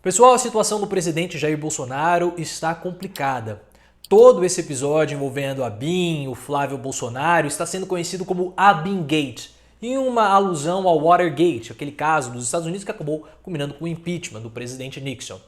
Pessoal, a situação do presidente Jair Bolsonaro está complicada. Todo esse episódio envolvendo a ABIN, o Flávio Bolsonaro, está sendo conhecido como ABINgate, em uma alusão ao Watergate, aquele caso dos Estados Unidos que acabou culminando com o impeachment do presidente Nixon.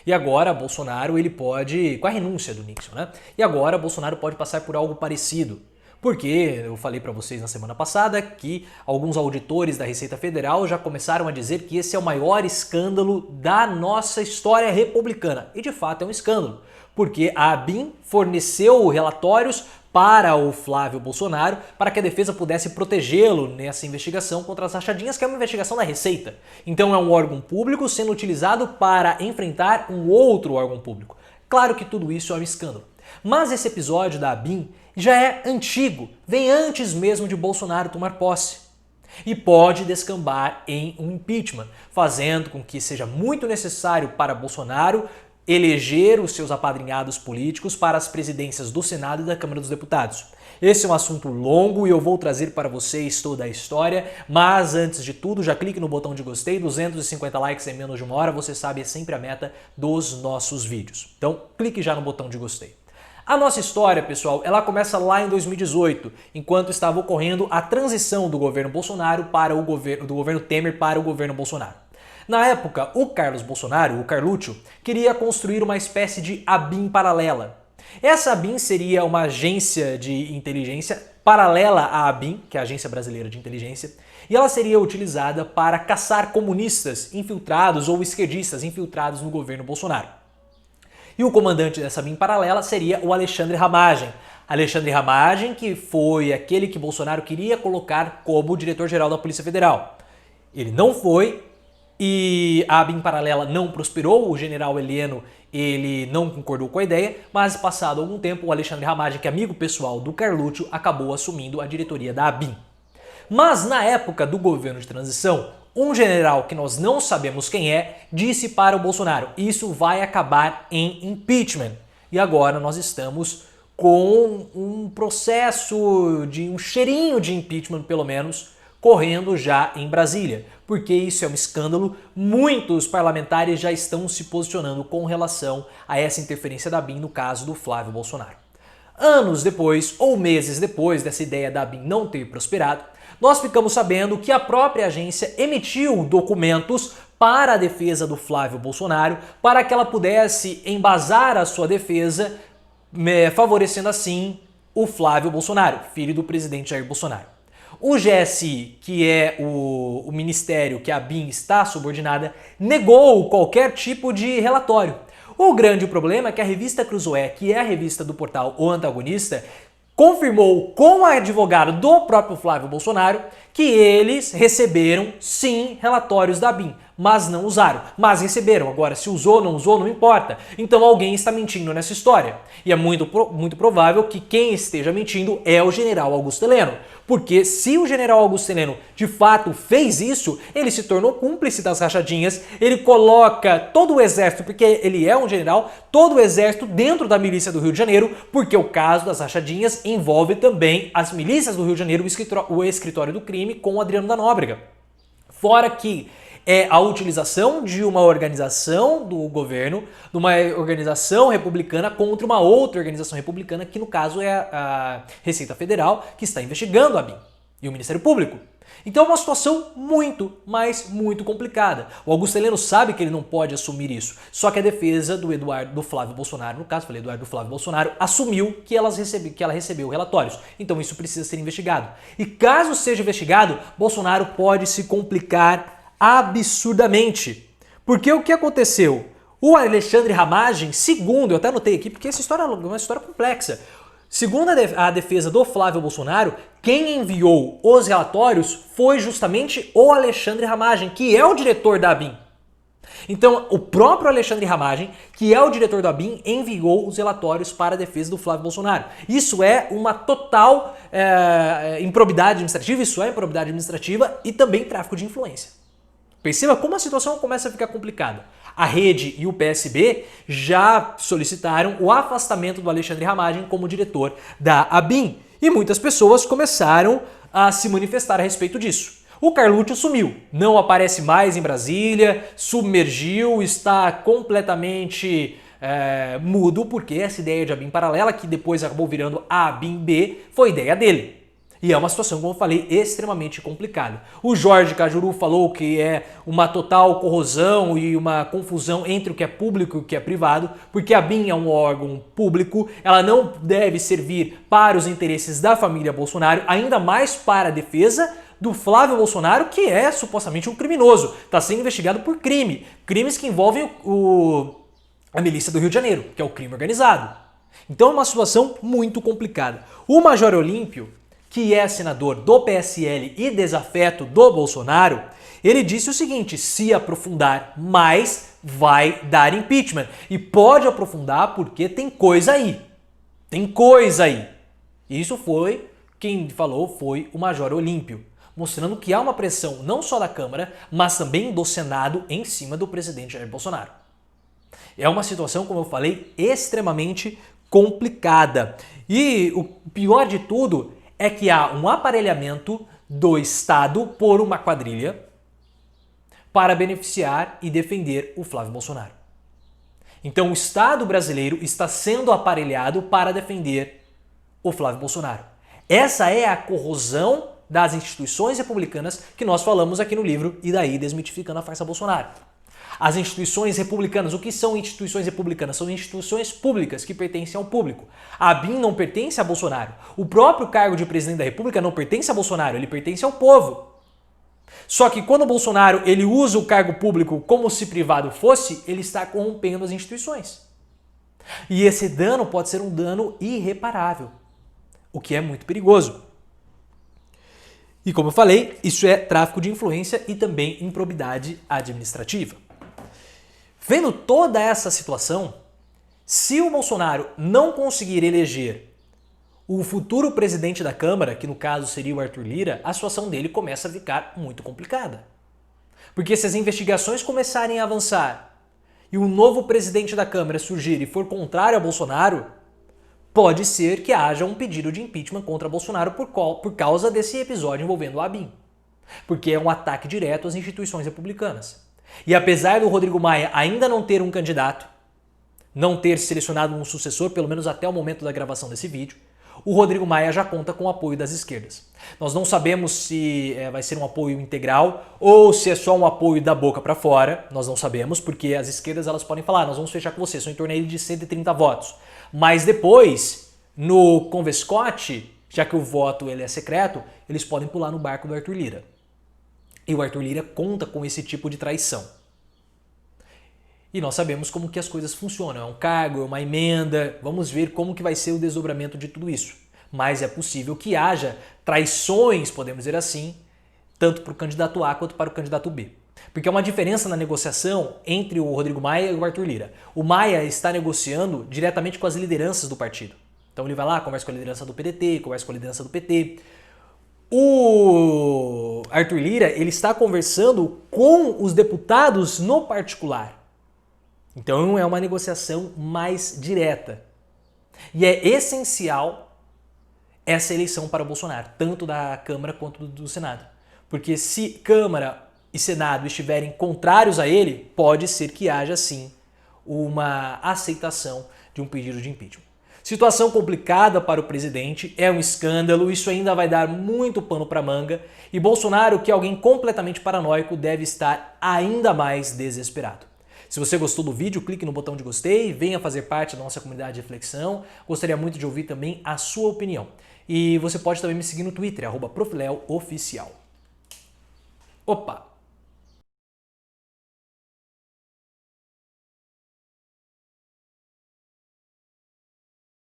E agora Bolsonaro, ele pode, com a renúncia do Nixon, né? E agora Bolsonaro pode passar por algo parecido. Porque eu falei para vocês na semana passada que alguns auditores da Receita Federal já começaram a dizer que esse é o maior escândalo da nossa história republicana. E de fato é um escândalo, porque a ABIN forneceu relatórios para o Flávio Bolsonaro para que a defesa pudesse protegê-lo nessa investigação contra as rachadinhas, que é uma investigação da Receita. Então é um órgão público sendo utilizado para enfrentar um outro órgão público. Claro que tudo isso é um escândalo. Mas esse episódio da ABIN já é antigo, vem antes mesmo de Bolsonaro tomar posse. E pode descambar em um impeachment, fazendo com que seja muito necessário para Bolsonaro eleger os seus apadrinhados políticos para as presidências do Senado e da Câmara dos Deputados. Esse é um assunto longo e eu vou trazer para vocês toda a história, mas antes de tudo, já clique no botão de gostei, 250 likes em menos de uma hora, você sabe, é sempre a meta dos nossos vídeos. Então, clique já no botão de gostei. A nossa história, pessoal, ela começa lá em 2018, enquanto estava ocorrendo a transição do governo Bolsonaro para o governo Temer para o governo Bolsonaro. Na época, o Carlos Bolsonaro, o Carluccio, queria construir uma espécie de ABIN paralela. Essa ABIN seria uma agência de inteligência paralela à ABIN, que é a Agência Brasileira de Inteligência, e ela seria utilizada para caçar comunistas infiltrados ou esquerdistas infiltrados no governo Bolsonaro. E o comandante dessa ABIN paralela seria o Alexandre Ramagem. Alexandre Ramagem, que foi aquele que Bolsonaro queria colocar como diretor-geral da Polícia Federal. Ele não foi e a ABIN paralela não prosperou, o general Heleno ele não concordou com a ideia, mas passado algum tempo o Alexandre Ramagem, que é amigo pessoal do Carluccio, acabou assumindo a diretoria da ABIN. Mas na época do governo de transição, um general que nós não sabemos quem é, disse para o Bolsonaro, isso vai acabar em impeachment. E agora nós estamos com um processo de um cheirinho de impeachment, pelo menos, correndo já em Brasília. Porque isso é um escândalo, muitos parlamentares já estão se posicionando com relação a essa interferência da ABIN no caso do Flávio Bolsonaro. Anos depois, ou meses depois dessa ideia da ABIN não ter prosperado, nós ficamos sabendo que a própria agência emitiu documentos para a defesa do Flávio Bolsonaro para que ela pudesse embasar a sua defesa, favorecendo assim o Flávio Bolsonaro, filho do presidente Jair Bolsonaro. O GSI, que é o ministério que a ABIN está subordinada, negou qualquer tipo de relatório. O grande problema é que a revista Cruzoé, que é a revista do portal O Antagonista, confirmou com o advogado do próprio Flávio Bolsonaro que eles receberam, sim, relatórios da ABIN, mas não usaram. Mas receberam. Agora, se usou ou não usou, não importa. Então alguém está mentindo nessa história. E é muito provável que quem esteja mentindo é o general Augusto Heleno. Porque se o general Augusto Heleno de fato fez isso, ele se tornou cúmplice das rachadinhas, ele coloca todo o exército, porque ele é um general, todo o exército dentro da milícia do Rio de Janeiro, porque o caso das rachadinhas envolve também as milícias do Rio de Janeiro, o escritório do crime com o Adriano da Nóbrega. Fora que é a utilização de uma organização do governo, de uma organização republicana contra uma outra organização republicana, que no caso é a Receita Federal, que está investigando a ABIN e o Ministério Público. Então é uma situação muito, mas muito complicada. O Augusto Heleno sabe que ele não pode assumir isso, só que a defesa do Flávio Bolsonaro, no caso, falei Eduardo do Flávio Bolsonaro, assumiu que ela recebeu relatórios. Então isso precisa ser investigado. E caso seja investigado, Bolsonaro pode se complicar absurdamente. Porque o que aconteceu? O Alexandre Ramagem, segundo, eu até anotei aqui, porque essa história é uma história complexa. Segundo a defesa do Flávio Bolsonaro, quem enviou os relatórios foi justamente o Alexandre Ramagem, que é o diretor da ABIN. Então, o próprio Alexandre Ramagem, que é o diretor da ABIN, enviou os relatórios para a defesa do Flávio Bolsonaro. Isso é uma total improbidade administrativa, e também tráfico de influência. Perceba como a situação começa a ficar complicada. A Rede e o PSB já solicitaram o afastamento do Alexandre Ramagem como diretor da ABIN. E muitas pessoas começaram a se manifestar a respeito disso. O Carluccio sumiu, não aparece mais em Brasília, submergiu, está completamente mudo, porque essa ideia de ABIN paralela, que depois acabou virando a ABIN-B, foi ideia dele. E é uma situação, como eu falei, extremamente complicada. O Jorge Cajuru falou que é uma total corrosão e uma confusão entre o que é público e o que é privado, porque a ABIN é um órgão público, ela não deve servir para os interesses da família Bolsonaro, ainda mais para a defesa do Flávio Bolsonaro, que é supostamente um criminoso, está sendo investigado por crimes que envolvem a milícia do Rio de Janeiro, que é o crime organizado. Então é uma situação muito complicada. O Major Olímpio, que é senador do PSL e desafeto do Bolsonaro, ele disse o seguinte: se aprofundar mais, vai dar impeachment. E pode aprofundar porque tem coisa aí. Tem coisa aí. Isso foi, quem falou foi o Major Olímpio, mostrando que há uma pressão não só da Câmara, mas também do Senado em cima do presidente Jair Bolsonaro. É uma situação, como eu falei, extremamente complicada. E o pior de tudo é que há um aparelhamento do Estado por uma quadrilha para beneficiar e defender o Flávio Bolsonaro. Então o Estado brasileiro está sendo aparelhado para defender o Flávio Bolsonaro. Essa é a corrosão das instituições republicanas que nós falamos aqui no livro E daí Desmitificando a Farsa Bolsonaro. As instituições republicanas, o que são instituições republicanas? São instituições públicas que pertencem ao público. A ABIN não pertence a Bolsonaro. O próprio cargo de presidente da República não pertence a Bolsonaro, ele pertence ao povo. Só que quando o Bolsonaro ele usa o cargo público como se privado fosse, ele está corrompendo as instituições. E esse dano pode ser um dano irreparável, o que é muito perigoso. E como eu falei, isso é tráfico de influência e também improbidade administrativa. Vendo toda essa situação, se o Bolsonaro não conseguir eleger o futuro presidente da Câmara, que no caso seria o Arthur Lira, a situação dele começa a ficar muito complicada. Porque se as investigações começarem a avançar e o novo presidente da Câmara surgir e for contrário a Bolsonaro, pode ser que haja um pedido de impeachment contra Bolsonaro por causa desse episódio envolvendo a ABIN. Porque é um ataque direto às instituições republicanas. E apesar do Rodrigo Maia ainda não ter um candidato, não ter selecionado um sucessor, pelo menos até o momento da gravação desse vídeo, o Rodrigo Maia já conta com o apoio das esquerdas. Nós não sabemos se vai ser um apoio integral ou se é só um apoio da boca para fora, nós não sabemos, porque as esquerdas elas podem falar, nós vamos fechar com você, são em torno de 130 votos. Mas depois, no Convescote, já que o voto ele é secreto, eles podem pular no barco do Arthur Lira. E o Arthur Lira conta com esse tipo de traição. E nós sabemos como que as coisas funcionam. É um cargo, é uma emenda. Vamos ver como que vai ser o desdobramento de tudo isso. Mas é possível que haja traições, podemos dizer assim, tanto para o candidato A quanto para o candidato B. Porque há uma diferença na negociação entre o Rodrigo Maia e o Arthur Lira. O Maia está negociando diretamente com as lideranças do partido. Então ele vai lá, conversa com a liderança do PDT, conversa com a liderança do PT. O Arthur Lira ele está conversando com os deputados no particular. Então é uma negociação mais direta. E é essencial essa eleição para o Bolsonaro, tanto da Câmara quanto do Senado. Porque se Câmara e Senado estiverem contrários a ele, pode ser que haja sim uma aceitação de um pedido de impeachment. Situação complicada para o presidente, é um escândalo, isso ainda vai dar muito pano para manga e Bolsonaro, que é alguém completamente paranoico, deve estar ainda mais desesperado. Se você gostou do vídeo, clique no botão de gostei, venha fazer parte da nossa comunidade de reflexão, gostaria muito de ouvir também a sua opinião. E você pode também me seguir no Twitter, @profleoficial. Opa!